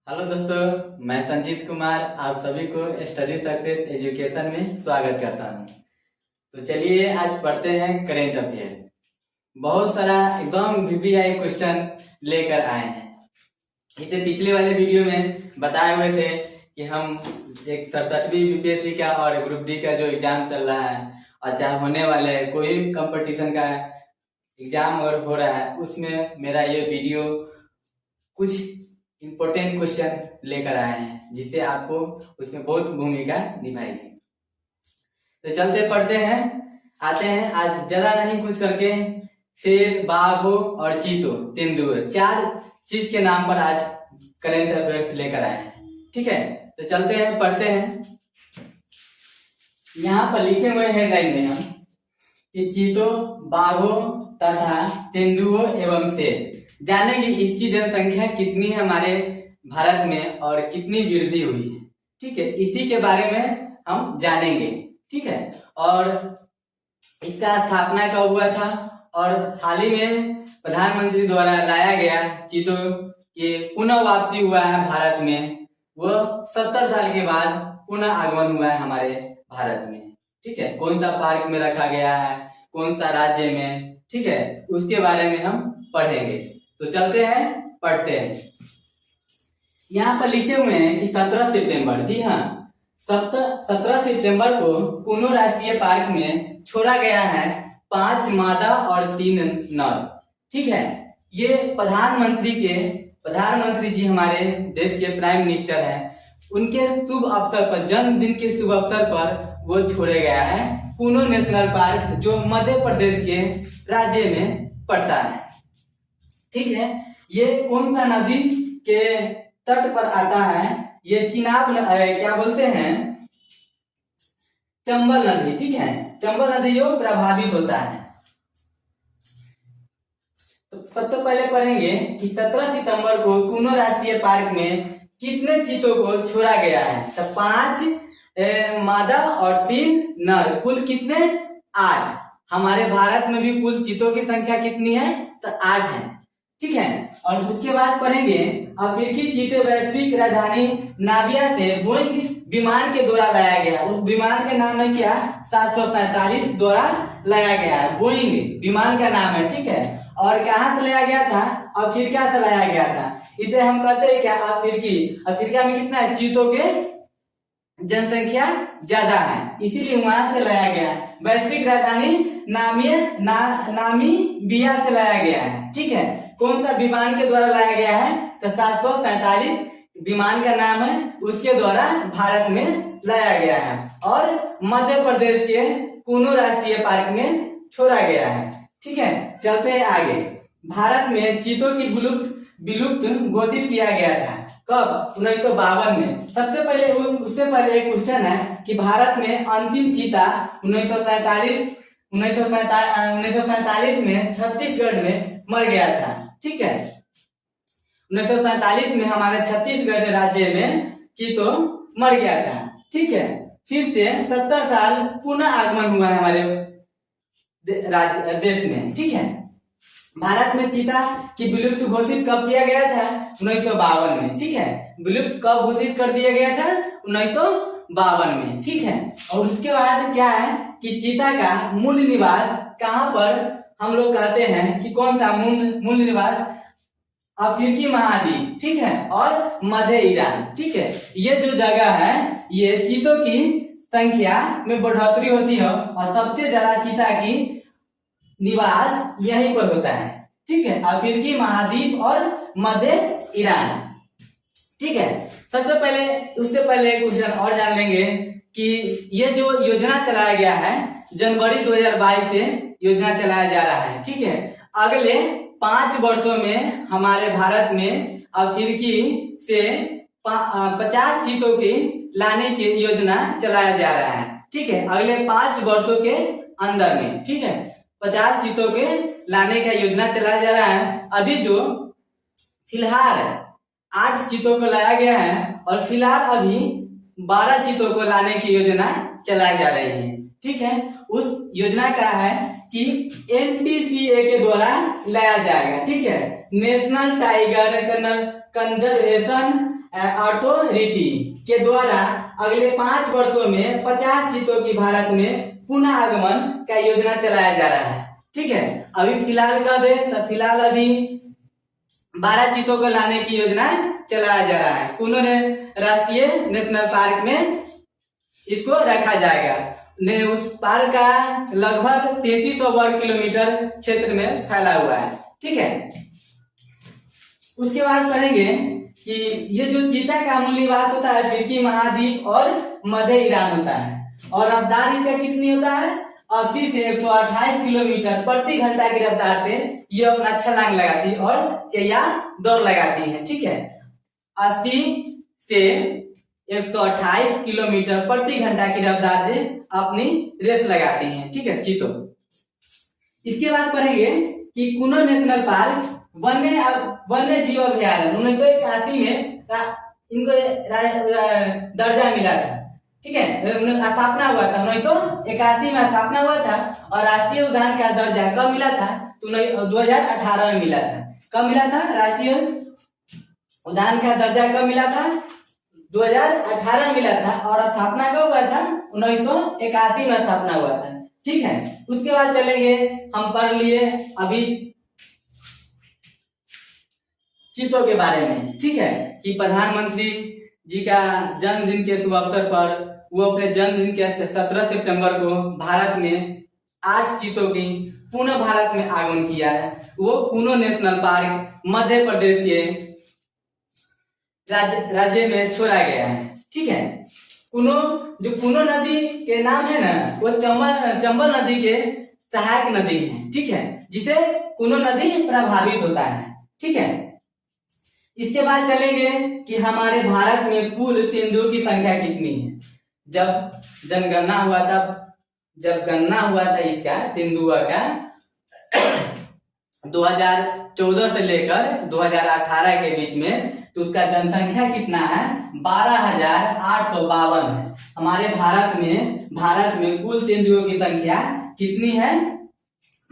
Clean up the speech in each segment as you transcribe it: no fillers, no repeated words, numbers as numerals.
Hello दोस्तों, मैं संजीत कुमार आप सभी को स्टडी सक्सेस एजुकेशन में स्वागत करता हूं। तो चलिए आज पढ़ते हैं करेंट अफेयर। बहुत सारा एकदम वीवीआई क्वेश्चन लेकर आए हैं। इसे पिछले वाले वीडियो में बताए हुए थे कि हम एक 67वीं यूपीएससी का और ग्रुप डी का जो एग्जाम चल रहा है और चाहे होने वाला है कोई कंपटीशन का एग्जाम अगर हो रहा है उसमें मेरा ये वीडियो कुछ इम्पोर्टेंट क्वेश्चन लेकर आए हैं जिससे आपको उसमें बहुत भूमिका निभाएगी। तो चलते पढ़ते हैं, आते हैं। आज जरा नहीं कुछ करके शेर, बाघ और चीतो, तेंदुआ, 4 चीज के नाम पर आज करेंट अफेयर लेकर आए हैं। ठीक है, तो चलते हैं पढ़ते हैं। यहाँ पर लिखे हुए हेडलाइन में हम कि चीतो, बाघों तथा तेंदुओं एवं शेर जानेंगे इसकी जनसंख्या कितनी है हमारे भारत में और कितनी वृद्धि हुई है। ठीक है, इसी के बारे में हम जानेंगे। ठीक है, और इसका स्थापना कब हुआ था और हाल ही में प्रधानमंत्री द्वारा लाया गया चीतों के पुनः वापसी हुआ है भारत में, वो 70 साल के बाद पुनः आगमन हुआ है हमारे भारत में। ठीक है, कौन सा पार्क में रखा गया है, कौन सा राज्य में, ठीक है, उसके बारे में हम पढ़ेंगे। तो चलते हैं पढ़ते हैं। यहाँ पर लिखे हुए हैं कि 17 सितंबर, जी हाँ, 17 सितंबर को कुनो राष्ट्रीय पार्क में छोड़ा गया है 5 मादा और 3 नर। ठीक है, ये प्रधानमंत्री जी हमारे देश के प्राइम मिनिस्टर हैं, उनके शुभ अवसर पर, जन्मदिन के शुभ अवसर पर वो छोड़े गया है कुनो नेशनल पार्क जो मध्य प्रदेश के राज्य में पड़ता है। ठीक है, ये कौन सा नदी के तट पर आता है? ये चिनाब, क्या बोलते हैं, चंबल नदी। ठीक है, चंबल नदी जो प्रभावित होता है। तो सबसे पहले पढ़ेंगे कि 17 सितंबर को कुनो राष्ट्रीय पार्क में कितने चीतों को छोड़ा गया है? तो 5 मादा और 3 नर, कुल कितने? 8। हमारे भारत में भी कुल चीतों की संख्या कितनी है? तो 8 है। ठीक है, और उसके बाद पढ़ेंगे अफ्रीकी चीते वैश्विक राजधानी नामिबिया से बोइंग विमान के द्वारा लाया गया। उस विमान का नाम है क्या? 747 द्वारा लाया गया है, बोइंग विमान का नाम है। ठीक है, और कहाँ से लाया गया था? अफ्रीका से लाया गया था। इसे हम कहते हैं क्या? अफ्रीकी। अफ्रीका में कितना है? चीतों के जनसंख्या ज्यादा है, इसीलिए वहां से लाया गया है। वैश्विक राजधानी नामीबिया से लाया गया है। ठीक है, कौन सा विमान के द्वारा लाया गया है? तो 747 विमान का नाम है, उसके द्वारा भारत में लाया गया है और मध्य प्रदेश के कुनो राष्ट्रीय पार्क में छोड़ा गया है। ठीक है, चलते हैं आगे। भारत में चीतों की विलुप्त घोषित किया गया था कब? 1952 में। सबसे पहले उससे पहले एक क्वेश्चन है कि भारत में अंतिम चीता 1947 में छत्तीसगढ़ में मर गया था। ठीक है, 1947 में हमारे छत्तीसगढ़ राज्य में चीतो मर गया था। ठीक है, फिर से 70 साल पुनः आगमन हुआ है हमारे देश में। ठीक है, भारत में चीता की विलुप्त घोषित कब किया गया था? 1952 में। ठीक है, विलुप्त कब घोषित कर दिया गया था? 1952 में। ठीक है, और उसके बाद क्या है कि चीता का मूल निवास कहाँ पर हम लोग कहते हैं कि कौन सा मूल निवास? अफ्रीकी महाद्वीप। ठीक है, और मध्य ईरान। ठीक है, ये जो जगह है ये चीतों की संख्या में बढ़ोतरी होती है और सबसे ज्यादा चीता की निवास यहीं पर होता है। ठीक है, अफ्रीकी महाद्वीप और मध्य ईरान। ठीक है, उससे पहले एक क्वेश्चन और जान लेंगे कि ये जो योजना चलाया गया है जनवरी 2022 से योजना चलाया जा रहा है। ठीक है, अगले 5 वर्षों में हमारे भारत में अफ्रीकी से 50 चीतों की लाने की योजना चलाया जा रहा है। ठीक है, अगले 5 वर्षों के अंदर में। ठीक है, 50 चीतों के लाने का योजना चलाया जा रहा है। अभी जो फिलहाल 8 चीतों को लाया गया है और फिलहाल अभी 12 चीतों को लाने की योजना चलाई जा रही है। ठीक है, उस योजना का है कि NTCA के द्वारा लाया जाएगा। ठीक है, नेशनल टाइगर कंजर्वेशन अथॉरिटी के द्वारा अगले 5 वर्षों में 50 चीतों की भारत में पुनः आगमन का योजना चलाया जा रहा है। ठीक है, अभी फिलहाल कर दे तो फिलहाल अभी 12 चीतों को लाने की योजना चलाया जा रहा है। कुनो राष्ट्रीय नेशनल पार्क में इसको रखा जाएगा। उस पार्क का लगभग 3300 वर्ग किलोमीटर क्षेत्र में फैला हुआ है। ठीक है, उसके बाद पढ़ेंगे कि ये जो चीता का मूल निवास होता है अफ्रीकी महाद्वीप और मध्य ईरान होता है और रफ्तार इसका कितनी होता है 80 से 128 किलोमीटर प्रति घंटा की रफ्तार से ये अपना छलांग लगाती है और या दौड़ लगाती है। ठीक है, 80 से 128 किलोमीटर प्रति घंटा की रफ्तार से अपनी रेस लगाती हैं। ठीक है, चीतों। इसके बाद पढ़ेंगे कि कुनो नेशनल पार्क वन्य जीव अभ्यारण्य 1981 में इनको दर्जा मिला था। ठीक है, स्थापना हुआ था 1981 में स्थापना हुआ था और राष्ट्रीय उद्यान का दर्जा कब मिला था तो 2018 में मिला था। कब मिला था राष्ट्रीय उद्यान का दर्जा कब मिला था 2018 मिला था और स्थापना कब हुआ था 1981 में स्थापना हुआ था। ठीक है, उसके बाद चलेंगे हम पढ़ लिए अभी चीतों के बारे में। ठीक है, कि प्रधानमंत्री जी का जन्मदिन के शुभ अवसर पर वो अपने जन्मदिन के 17 सितंबर को भारत में 8 चीतों की पुनः भारत में आगमन किया है। वो कुनो नेशनल पार्क मध्य प्रदेश के राज्य में छोड़ा गया है। ठीक है, कुनो नदी के नाम है ना वो चंबल नदी के सहायक नदी है। ठीक है, जिसे कुनो नदी प्रभावित होता है। ठीक है, इसके बाद चलेंगे कि हमारे भारत में कुल तेंदुओं की संख्या कितनी है। जब जनगणना हुआ था इसका तेंदुआ का 2014 से लेकर 2018 के बीच में तो उसका जनसंख्या कितना है 12,852 है। हमारे भारत में कुल तेंदुओं की संख्या कितनी है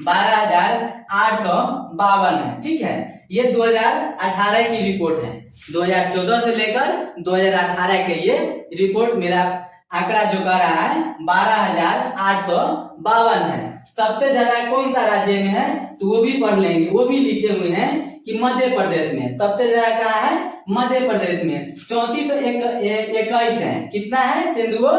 12,852 है। ठीक है, ये 2018 की रिपोर्ट है। 2014 से लेकर 2018 के ये रिपोर्ट मेरा आंकड़ा जो कह रहा है 12,852 है। सबसे ज्यादा कौन सा राज्य में है तो वो भी पढ़ लेंगे, वो भी लिखे हुए हैं कि मध्य प्रदेश में सबसे ज्यादा कहा है मध्य प्रदेश में 3421 है। कितना है तेंदुआ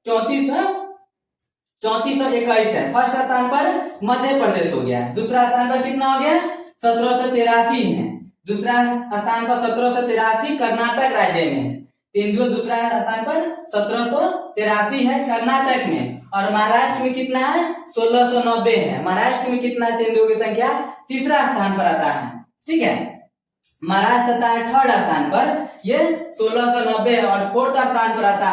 3421 है। फर्स्ट स्थान पर मध्य प्रदेश हो गया। दूसरा स्थान पर कितना हो गया 1783 है। दूसरा स्थान पर 1783 कर्नाटक राज्य में तेंदुआ दूसरा स्थान पर 1783 है कर्नाटक में। और महाराष्ट्र में कितना है 1690 है। महाराष्ट्र में कितना तेंदुओं की संख्या तीसरा स्थान पर आता है। ठीक है, महाराष्ट्र आता है थर्ड स्थान पर ये 1690 और फोर्थ स्थान पर आता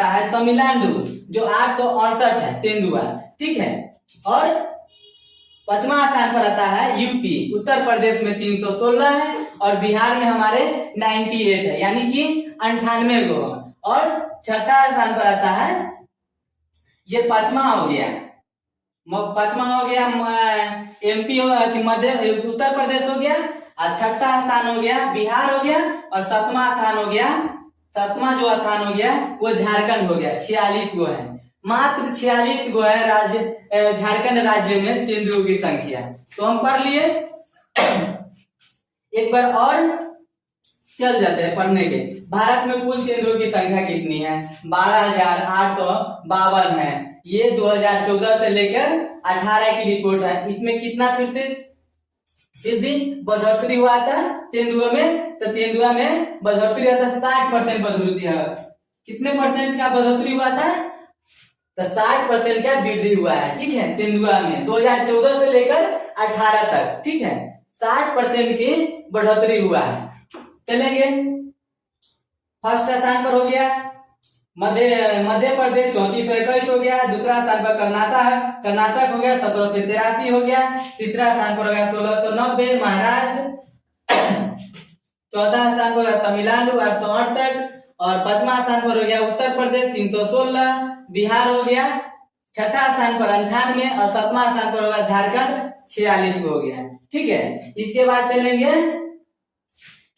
है तमिलनाडु जो 868 है तेंदुआ। ठीक है, और 5वां स्थान पर आता है यूपी उत्तर प्रदेश में 316 है और बिहार में हमारे 98 है यानी कि 98 गो। और 6ठा स्थान पर आता है ये 5वां हो गया एमपी मध्य उत्तर प्रदेश हो गया और 6ठा स्थान हो गया बिहार हो गया और 7वां जो स्थान हो गया वो झारखंड हो गया 46 गो है। मात्र 46 गो है झारखंड राज्य में तेंदुओं की संख्या। तो हम पढ़ लिए एक बार और चल जाते हैं पढ़ने के। भारत में कुल तेंदुओं की संख्या कितनी है 12,852 है। ये 2014 से लेकर 18 की रिपोर्ट है। इसमें कितना फीसदी बढ़ोतरी हुआ था तेंदुआ में तो तेंदुआ में बढ़ोतरी हुआ था 60% बढ़ोतरी है। कितने परसेंट का बढ़ोतरी हुआ था तो 60% का वृद्धि हुआ है। ठीक है, तेंदुआ में 2014 से लेकर 18 तक। ठीक है, 60% की बढ़ोतरी हुआ है। चलेंगे फर्स्ट स्थान पर हो गया मध्य प्रदेश 3421 हो गया। दूसरा स्थान पर कर्नाटक हो गया 1783 हो गया। तीसरा स्थान पर हो गया 1690 महाराष्ट्र। चौथा स्थान पर तमिलनाडु 868 और 5वां स्थान पर हो गया उत्तर प्रदेश 316 बिहार हो गया। 6ठा स्थान पर 98 और 7वां स्थान पर होगा झारखंड 46 हो गया। ठीक है, इसके बाद चलेंगे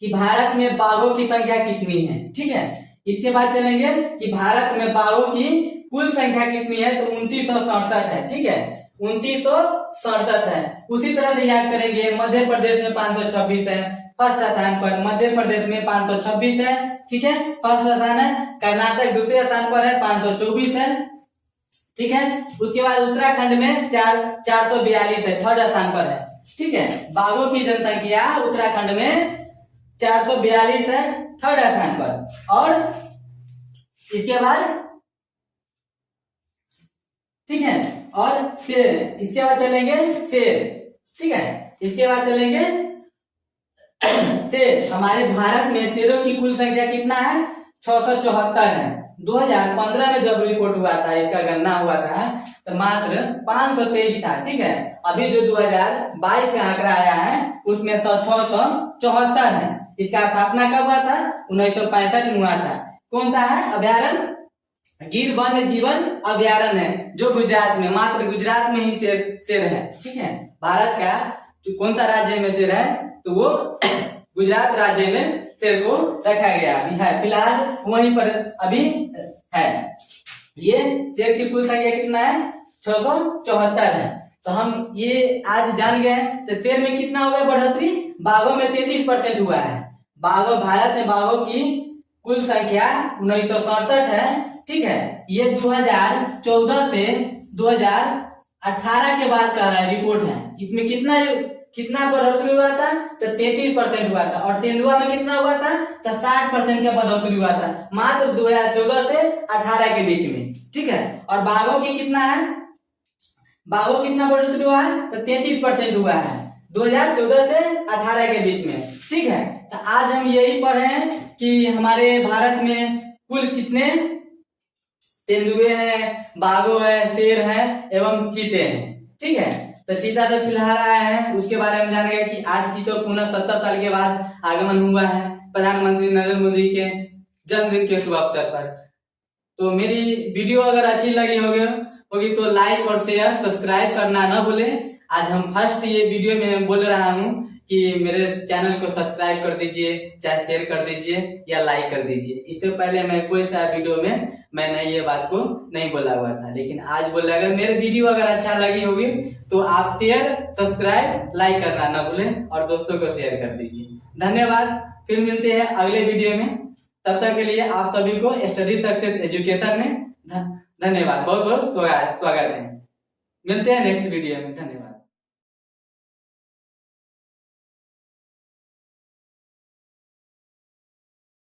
कि भारत में बाघों की संख्या कितनी है। ठीक है, इसके बाद चलेंगे कि भारत में बाघों की कुल संख्या कितनी है, तो 2967 है। ठीक है, 2967 है। उसी तरह से याद करेंगे, मध्य प्रदेश में 526 है, फर्स्ट स्थान पर मध्य प्रदेश में 526 है। ठीक है, फर्स्ट स्थान है। कर्नाटक दूसरे स्थान पर है, 524 है। ठीक है, उसके बाद उत्तराखंड में 442 है, थर्ड स्थान पर है। ठीक है, बाघों की जनसंख्या उत्तराखंड में 442 है, थर्ड स्थान पर। और इसके बाद ठीक है, और शेर, इसके बाद चलेंगे शेर। ठीक है, इसके बाद चलेंगे शेर। हमारे भारत में शेरों की कुल संख्या कितना है, 674 है। 2015 में जब रिपोर्ट हुआ था, इसका गणना हुआ था, तो मात्र 523 था। ठीक है, अभी जो 2022 का आंकड़ा आया है उसमें तो 674 है। इसका स्थापना कब हुआ था, 1965 में हुआ था। कौन सा है अभ्यारण्य, गिर वन्य जीवन अभ्यारण्य है, जो गुजरात में, मात्र गुजरात में ही शेर है। ठीक है, भारत का जो कौन सा राज्य में शेर है, तो वो गुजरात राज्य में शेर को रखा गया अभी है, फिलहाल वहीं पर अभी है। ये शेर की कुल संख्या कितना है, 674 है। तो हम ये आज जान गए। तो शेर में कितना हुआ बढ़ोतरी, बाघों में 33% हुआ है। बाघों, भारत में बाघों की कुल संख्या 1967 है। ठीक है, ये 2014 से 2018 के बाद का रिपोर्ट है। इसमें कितना बढ़ोतरी हुआ था, तो 33% हुआ था। और तेंदुआ में कितना हुआ था, तो 60% का बढ़ोतरी हुआ था, मात्र 2014 से 18 के बीच में। ठीक है, और बाघों की कितना है, बाघों कितना बढ़ोतरी हुआ है, तो 33% हुआ है 2014 से 18 के बीच में। ठीक है, तो आज हम यही पढ़े कि हमारे भारत में कुल कितने तेंदुए हैं, बाघों है, शेर है एवं चीते हैं। ठीक है, तो चीता तो फिलहाल आया है, उसके बारे में जानेंगे कि 8 चीतों पुनः 70 साल के बाद आगमन हुआ है प्रधानमंत्री नरेंद्र मोदी के जन्मदिन के शुभ अवसर पर। तो मेरी वीडियो अगर अच्छी लगी होगी तो लाइक और शेयर सब्सक्राइब करना न भूलें। आज हम फर्स्ट ये वीडियो में बोल रहा हूँ कि मेरे चैनल को सब्सक्राइब कर दीजिए, चाहे शेयर कर दीजिए या लाइक कर दीजिए। इससे पहले मैं कोई सा वीडियो में मैंने ये बात को नहीं बोला हुआ था, लेकिन आज बोला। अगर मेरे वीडियो अगर अच्छा लगी होगी तो आप शेयर सब्सक्राइब लाइक करना ना भूलें और दोस्तों को शेयर कर दीजिए। धन्यवाद, फिर मिलते हैं अगले वीडियो में। तब तक के लिए आप सभी को स्टडी सक्सेस एजुकेटर में धन्यवाद, बहुत बहुत स्वागत है। मिलते हैं नेक्स्ट वीडियो में, धन्यवाद।